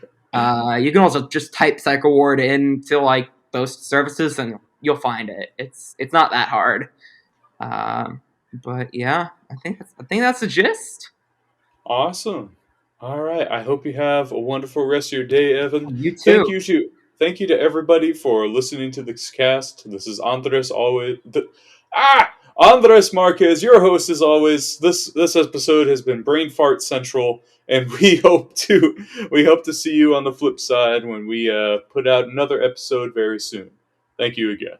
You can also just type Psych Award into like those services, and you'll find it. It's not that hard. But yeah, I think that's the gist. Awesome. All right. I hope you have a wonderful rest of your day, Evan. You too. Thank you to everybody for listening to this cast. This is Andres Andres Marquez, your host as always. This episode has been Brain Fart Central, and we hope to see you on the flip side when we put out another episode very soon. Thank you again.